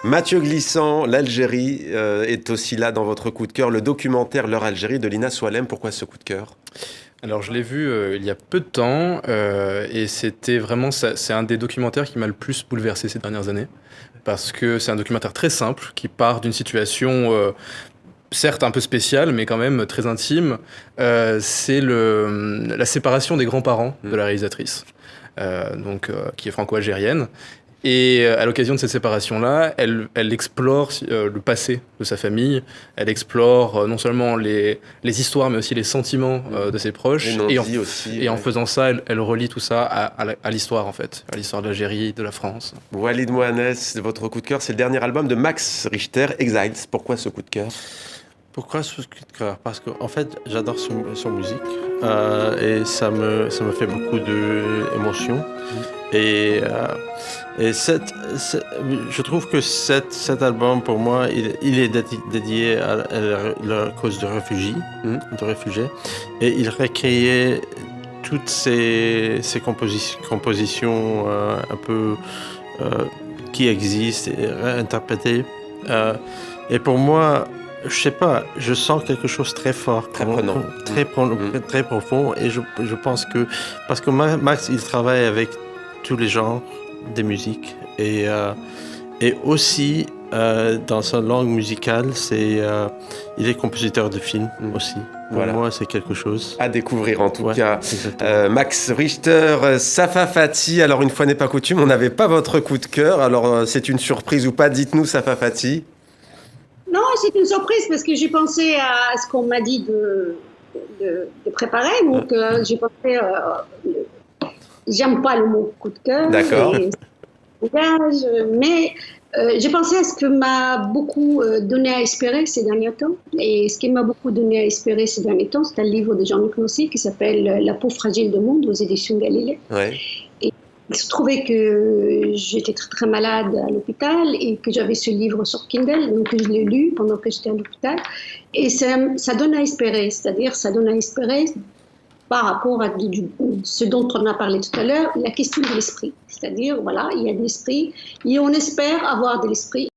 Mathieu Glissant, l'Algérie est aussi là dans votre coup de cœur. Le documentaire L'heure Algérie de Lina Soualem. Pourquoi ce coup de cœur? Alors je l'ai vu il y a peu de temps et c'était vraiment c'est un des documentaires qui m'a le plus bouleversé ces dernières années parce que c'est un documentaire très simple qui part d'une situation certes un peu spéciale mais quand même très intime. C'est la séparation des grands-parents de la réalisatrice, qui est franco-algérienne. Et à l'occasion de cette séparation-là, elle explore le passé de sa famille, elle explore non seulement les histoires, mais aussi les sentiments de ses proches. Aussi. Et en faisant ça, elle relie tout ça à l'histoire, en fait, à l'histoire de l'Algérie, de la France. Walid Mohannes, votre coup de cœur, c'est le dernier album de Max Richter, Exiles. Pourquoi ce coup de cœur? Pourquoi ce coup de cœur? Parce qu'en fait, j'adore son musique et ça me fait beaucoup d'émotions. Et, je trouve que cet album, pour moi, il est dédié à la cause de réfugiés. Et il recréait toutes ces compositions un peu qui existent et réinterprétées. Et pour moi, je sais pas, je sens quelque chose de très fort, très prenant, très profond, et je pense que parce que Max il travaille avec tous les genres des musiques et aussi dans sa langue musicale, il est compositeur de films aussi. Pour moi, c'est quelque chose à découvrir en tout cas. Max Richter, Safa Fati. Alors une fois n'est pas coutume, on n'avait pas votre coup de cœur. Alors c'est une surprise ou pas? Dites-nous, Safa Fati. Non, c'est une surprise parce que j'ai pensé à ce qu'on m'a dit de préparer. Donc, j'ai pensé. J'aime pas le mot coup de cœur. D'accord. Mais j'ai pensé à ce que m'a beaucoup donné à espérer ces derniers temps. Et ce qui m'a beaucoup donné à espérer ces derniers temps, c'est un livre de Jean-Luc Nancy qui s'appelle La peau fragile du monde aux éditions Galilée. Ouais. Il se trouvait que j'étais très, très malade à l'hôpital et que j'avais ce livre sur Kindle, donc je l'ai lu pendant que j'étais à l'hôpital. Et ça donne à espérer, c'est-à-dire ça donne à espérer par rapport à ce dont on a parlé tout à l'heure, la question de l'esprit. C'est-à-dire, voilà, il y a de l'esprit et on espère avoir de l'esprit.